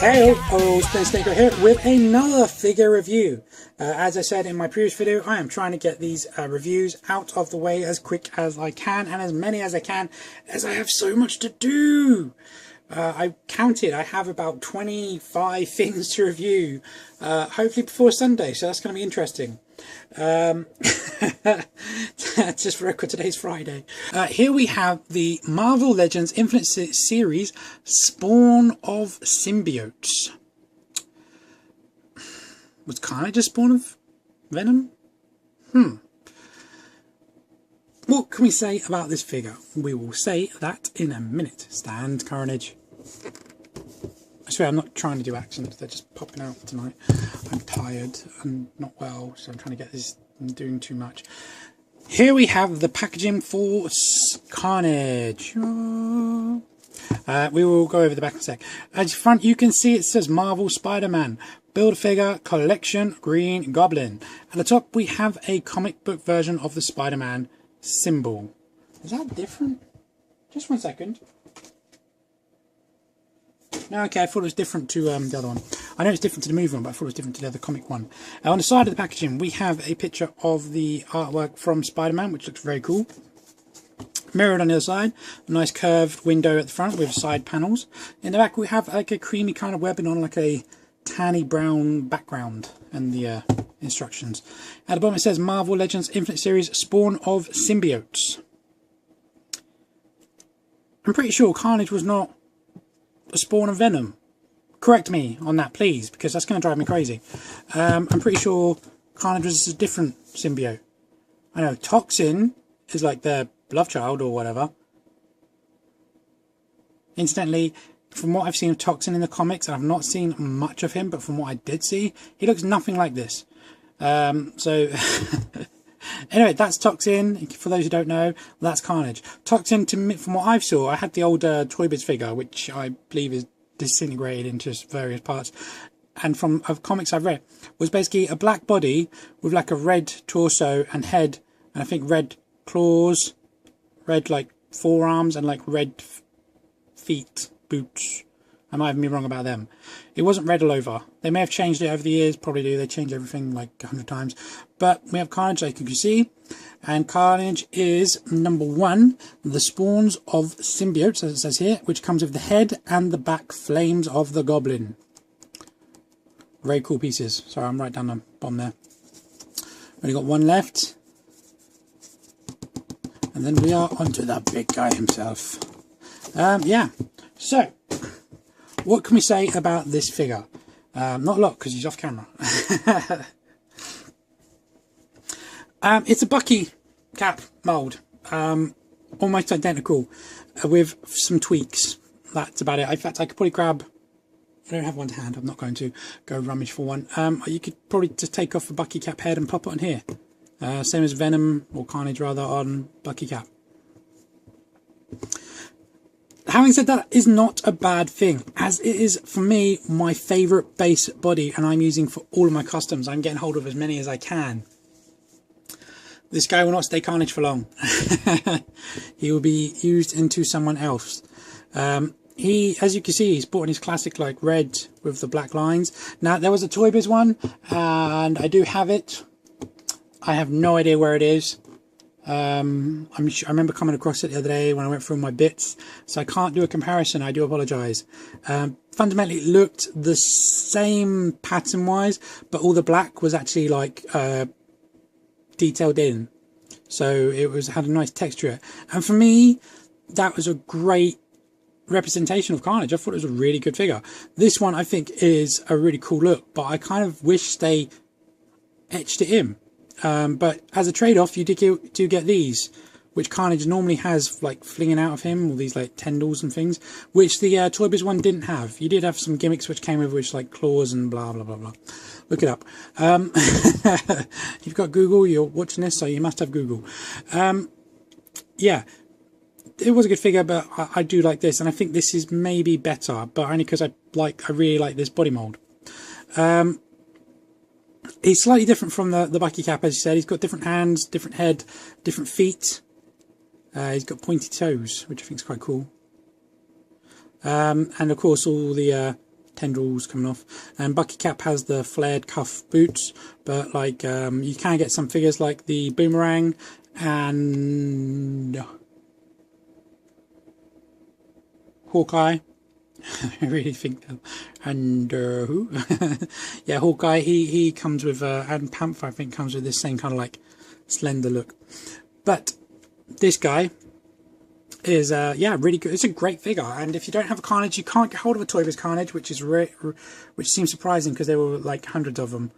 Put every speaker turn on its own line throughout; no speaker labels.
Hey, Spin Stinker here with another figure review. As I said in my previous video, I am trying to get these reviews out of the way as quick as I can and as many as I can, as I have so much to do. I counted, I have about 25 things to review, hopefully before Sunday, so that's going to be interesting. Just for record, today's Friday. Here we have the Marvel Legends Infinite Series Spawn of Symbiotes. Was Carnage a spawn of Venom? What can we say about this figure? We will say that in a minute. Stand, Carnage. I swear I'm not trying to do accents, they're just popping out tonight. I'm tired and not well, so I'm trying to get this. I'm doing too much. Here we have the packaging for Carnage. We will go over the back in a sec. At the front you can see it says Marvel Spider-Man. Build-A-Figure Collection Green Goblin. At the top we have a comic book version of the Spider-Man symbol. Is that different? Just 1 second. No, okay, I thought it was different to the other one. I know it's different to the movie one, but I thought it was different to the other comic one. On the side of the packaging, we have a picture of the artwork from Spider-Man, which looks very cool. Mirrored on the other side, a nice curved window at the front with side panels. In the back, we have like a creamy kind of webbing on like a tanny brown background and the instructions. At the bottom, it says Marvel Legends Infinite Series Spawn of Symbiotes. I'm pretty sure Carnage was not a spawn of Venom. Correct me on that, please, because that's going to drive me crazy. I'm pretty sure Carnage was a different symbiote. I know Toxin is like their love child or whatever. Incidentally, from what I've seen of Toxin in the comics, and I've not seen much of him, but from what I did see, he looks nothing like this. So anyway, that's Toxin. For those who don't know, that's Carnage. Toxin, to me, from what I've saw, I had the old Toy Biz figure, which I believe is disintegrated into various parts, and from comics I've read, was basically a black body with like a red torso and head, and I think red claws, red like forearms, and like red feet, boots. I might have been wrong about them. It wasn't red all over. They may have changed it over the years, probably do. They change everything like 100 times. But we have Carnage, like you can see. And Carnage is number 1, the spawns of symbiotes, as it says here, which comes with the head and the back flames of the Goblin. Very cool pieces. Sorry, I'm right down the bottom there. Only got one left. And then we are onto the big guy himself. Yeah. So, what can we say about this figure? Not a lot, because he's off camera. It's a Bucky cap mould. Almost identical, with some tweaks. That's about it. In fact, I could probably grab... I don't have one to hand. I'm not going to go rummage for one. You could probably just take off the Bucky cap head and pop it on here. Same as Venom, or Carnage rather, on Bucky cap. Having said that, is not a bad thing, as it is, for me, my favourite base body, and I'm using for all of my customs. I'm getting hold of as many as I can. This guy will not stay Carnage for long. He will be used into someone else. He, as you can see, he's sporting his classic like red with the black lines. Now, there was a Toy Biz one, and I do have it. I have no idea where it is. I remember coming across it the other day when I went through my bits, so I can't do a comparison. I do apologise. Fundamentally, it looked the same pattern wise, but all the black was actually like detailed in, so it had a nice texture. And for me, that was a great representation of Carnage. I thought it was a really good figure. This one I think is a really cool look, but I kind of wish they etched it in. But as a trade-off, you do get these, which Carnage normally has like flinging out of him, all these like tendrils and things, which the Toy Biz one didn't have. You did have some gimmicks which came with, which like claws and blah blah blah blah. Look it up. You've got Google, you're watching this, so you must have Google. Yeah, it was a good figure, but I do like this, and I think this is maybe better, but only because I really like this body mold. He's slightly different from the Bucky Cap, as you said. He's got different hands, different head, different feet. He's got pointy toes, which I think is quite cool. And of course all the tendrils coming off. And Bucky Cap has the flared cuff boots, but like you can get some figures like the Boomerang and Hawkeye. I really think that. And who? Yeah, Hawkeye. He comes with and Panther, I think, comes with this same kind of like slender look. But this guy is yeah, really good. It's a great figure, and if you don't have a Carnage, you can't get hold of a toy with Carnage, which seems surprising because there were like hundreds of them.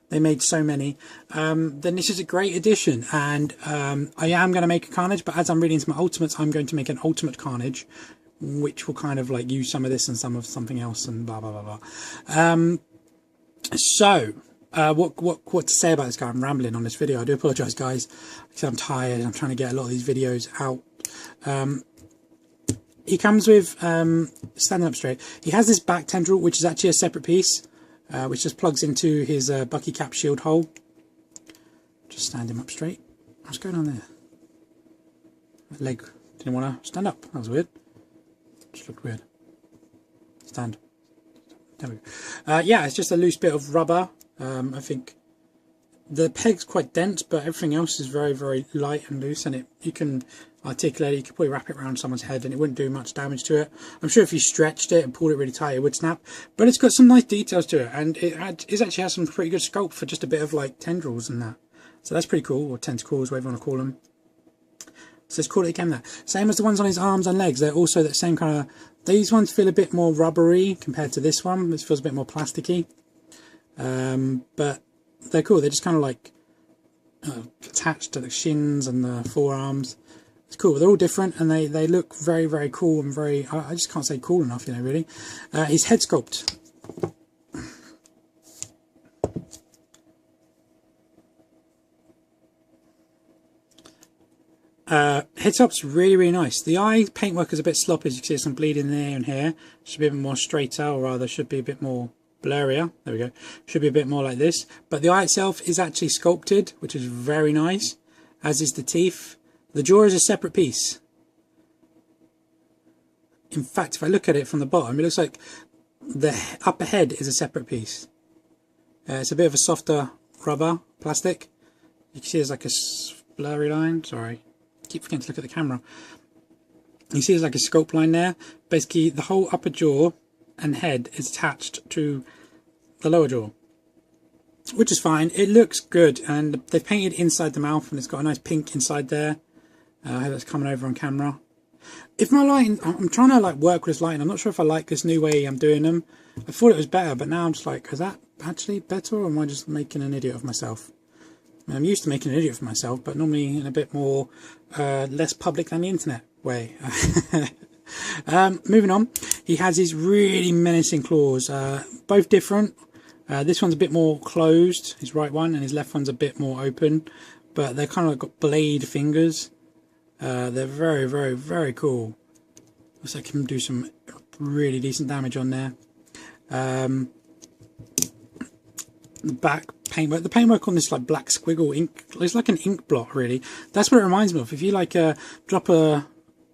They made so many. Then this is a great addition, and I am going to make a Carnage, but as I'm reading into my Ultimates, I'm going to make an Ultimate Carnage, which will kind of like use some of this and some of something else and blah blah blah blah. So what to say about this guy? I'm rambling on this video. I do apologise, guys, because I'm tired. I'm trying to get a lot of these videos out. He comes with standing up straight. He has this back tendril, which is actually a separate piece, which just plugs into his Bucky Cap shield hole. Just stand him up straight. What's going on there? My leg didn't want to stand up. That was weird. Just looked weird. Stand. There we go. Yeah, it's just a loose bit of rubber. I think the peg's quite dense, but everything else is very, very light and loose, and you can articulate it. You could probably wrap it around someone's head and it wouldn't do much damage to it. I'm sure if you stretched it and pulled it really tight, it would snap, but it's got some nice details to it, and it actually has some pretty good sculpt for just a bit of like tendrils and that. So that's pretty cool, or tentacles, whatever you want to call them. So let's call it again that. Same as the ones on his arms and legs. They're also that same kind of... These ones feel a bit more rubbery compared to this one. This feels a bit more plasticky. But they're cool. They're just kind of like attached to the shins and the forearms. It's cool. They're all different, and they look very, very cool and very... I just can't say cool enough, you know, really. His head sculpt. Head sculpt's really, really nice. The eye paintwork is a bit sloppy, as you can see. There's some bleeding there and here. Should be a bit more straighter, or rather should be a bit more blurrier. There we go. Should be a bit more like this. But the eye itself is actually sculpted, which is very nice, as is the teeth. The jaw is a separate piece. In fact, if I look at it from the bottom, it looks like the upper head is a separate piece. It's a bit of a softer rubber, plastic. You can see there's like a blurry line. Sorry. Keep forgetting to look at the camera. You see there's like a sculpt line there. Basically the whole upper jaw and head is attached to the lower jaw, which is fine. It looks good, and they've painted inside the mouth, and it's got a nice pink inside there. I hope that's coming over on camera. If my lighting, I'm trying to like work with this lighting. I'm not sure if I like this new way I'm doing them. I thought it was better, but now I'm just like, is that actually better, or am I just making an idiot of myself? I'm used to making an idiot of myself, but normally in a bit more less public than the internet way. Moving on, he has his really menacing claws, both different. This one's a bit more closed, his right one, and his left one's a bit more open, but they're kind of like got blade fingers. They're very, very, very cool. Looks like he can do some really decent damage on there. The back paintwork, the paintwork on this like black squiggle ink, it's like an ink blot, really. That's what it reminds me of. If you like drop a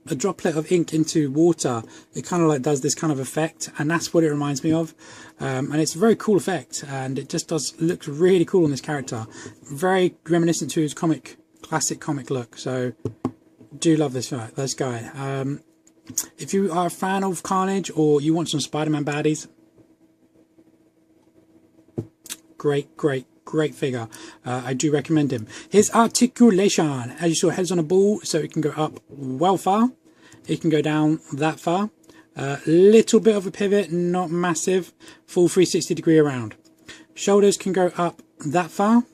droplet of ink into water, it kind of like does this kind of effect, and that's what it reminds me of. And it's a very cool effect, and it just looks really cool on this character. Very reminiscent to his classic comic look. So do love this guy. If you are a fan of Carnage, or you want some Spider-Man baddies, great figure. I do recommend him. His articulation, as you saw, head's on a ball, so it can go up well far. It can go down that far. Little bit of a pivot, not massive. Full 360 degree around. Shoulders can go up that far.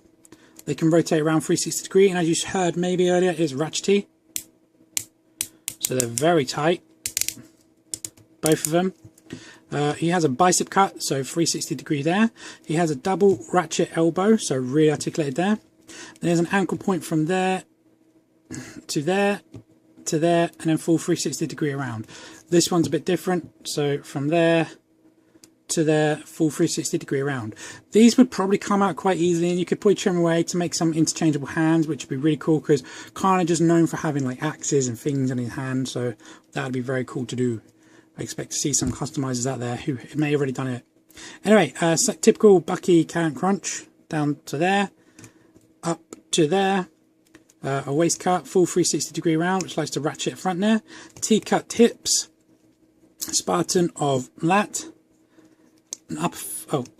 They can rotate around 360 degree, and as you heard maybe earlier, is ratchety. So they're very tight, both of them. He has a bicep cut, so 360 degree there. He has a double ratchet elbow, so really articulated there. There's an ankle point from there to there to there, and then full 360 degree around. This one's a bit different, so from there to there, full 360 degree around. These would probably come out quite easily, and you could probably trim away to make some interchangeable hands, which would be really cool, because Carnage is known for having like axes and things in his hand, so that would be very cool to do. I expect to see some customizers out there who may have already done it. Anyway, so typical Bucky Can Crunch, down to there, up to there. A waist cut, full 360 degree round, which likes to ratchet front there. T-cut hips, Spartan of that. An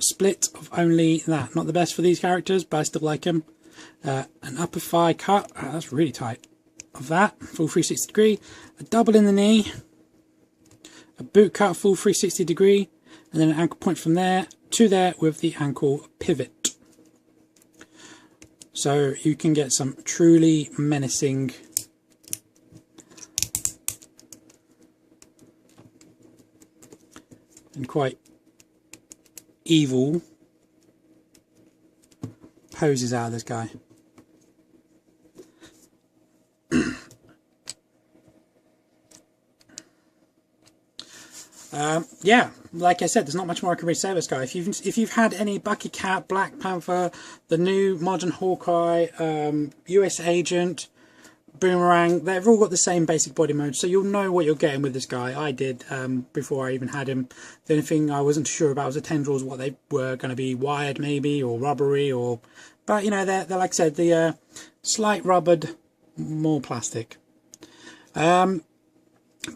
split of only that. Not the best for these characters, but I still like them. An upper thigh cut, that's really tight, of that, full 360 degree. A double in the knee. A boot cut, full 360 degree. And then an ankle point from there to there with the ankle pivot. So you can get some truly menacing and quite evil poses out of this guy. Yeah, like I said, there's not much more I can really say about this guy. If you've had any Bucky Cat, Black Panther, the new modern Hawkeye, US Agent, Boomerang, they've all got the same basic body mode, so you'll know what you're getting with this guy. I did before I even had him. The only thing I wasn't sure about was the tendrils, what they were going to be, wired maybe, or rubbery, but you know, they're like I said, the slight rubbered, more plastic.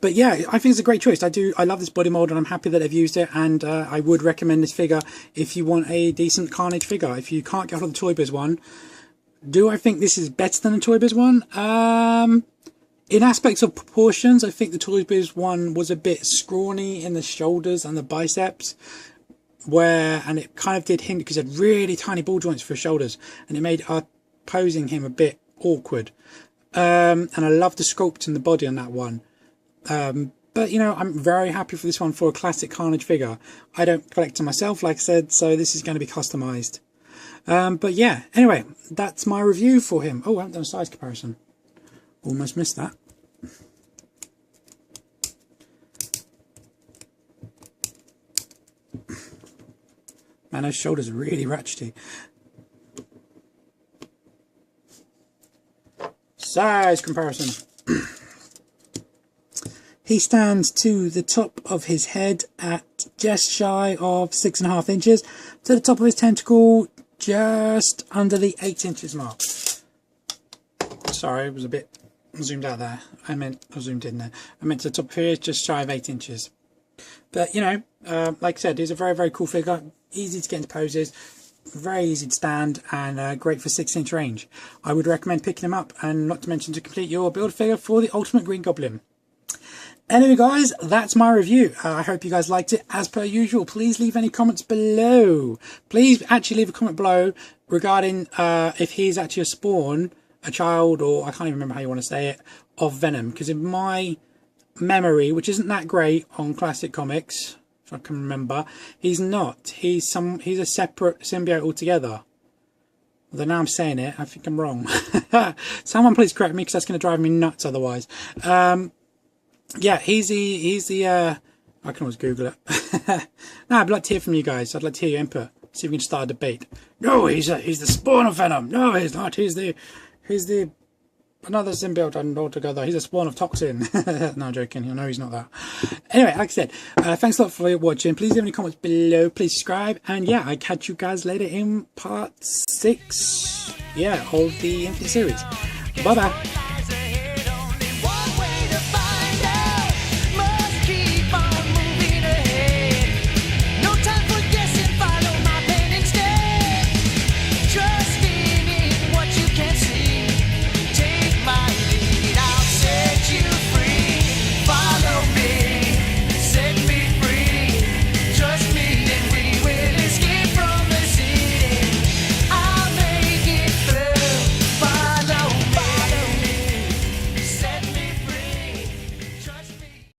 But yeah, I think it's a great choice. I love this body mold, and I'm happy that they've used it, and I would recommend this figure if you want a decent Carnage figure. If you can't get hold of the Toy Biz one, do I think this is better than the Toy Biz one? In aspects of proportions, I think the Toy Biz one was a bit scrawny in the shoulders and the biceps, and it kind of did hint, because it had really tiny ball joints for his shoulders, and it made posing him a bit awkward. And I love the sculpt in the body on that one. But you know, I'm very happy for this one for a classic Carnage figure. I don't collect them myself, like I said, so this is going to be customized. But yeah, anyway, that's my review for him. Oh, I haven't done a size comparison. Almost missed that. Man, those shoulders are really ratchety. Size comparison. He stands to the top of his head at just shy of 6.5 inches. To the top of his tentacle, just under the 8 inches mark. Sorry, it was a bit zoomed out there. I zoomed in there. I meant to the top of here, just shy of 8 inches. But, you know, like I said, he's a very, very cool figure. Easy to get into poses. Very easy to stand, and great for 6-inch range. I would recommend picking him up, and not to mention to complete your build figure for the Ultimate Green Goblin. Anyway guys, that's my review. I hope you guys liked it. As per usual, please leave any comments below. Please actually leave a comment below regarding if he's actually a spawn, a child, or I can't even remember how you want to say it, of Venom. Because in my memory, which isn't that great on classic comics, if I can remember, he's not. He's a separate symbiote altogether. Although now I'm saying it, I think I'm wrong. Someone please correct me, because that's going to drive me nuts otherwise. Yeah, he's the I can always Google it. No, I'd like to hear from you guys. I'd like to hear your input. See if we can start a debate. No, he's the spawn of Venom. No, he's not. He's the another symbiote altogether. He's a spawn of Toxin. No, I'm joking. You know he's not that. Anyway, like I said, thanks a lot for watching. Please leave any comments below. Please subscribe. And yeah, I'll catch you guys later in part 6. Yeah, of the Infinite series. Bye bye.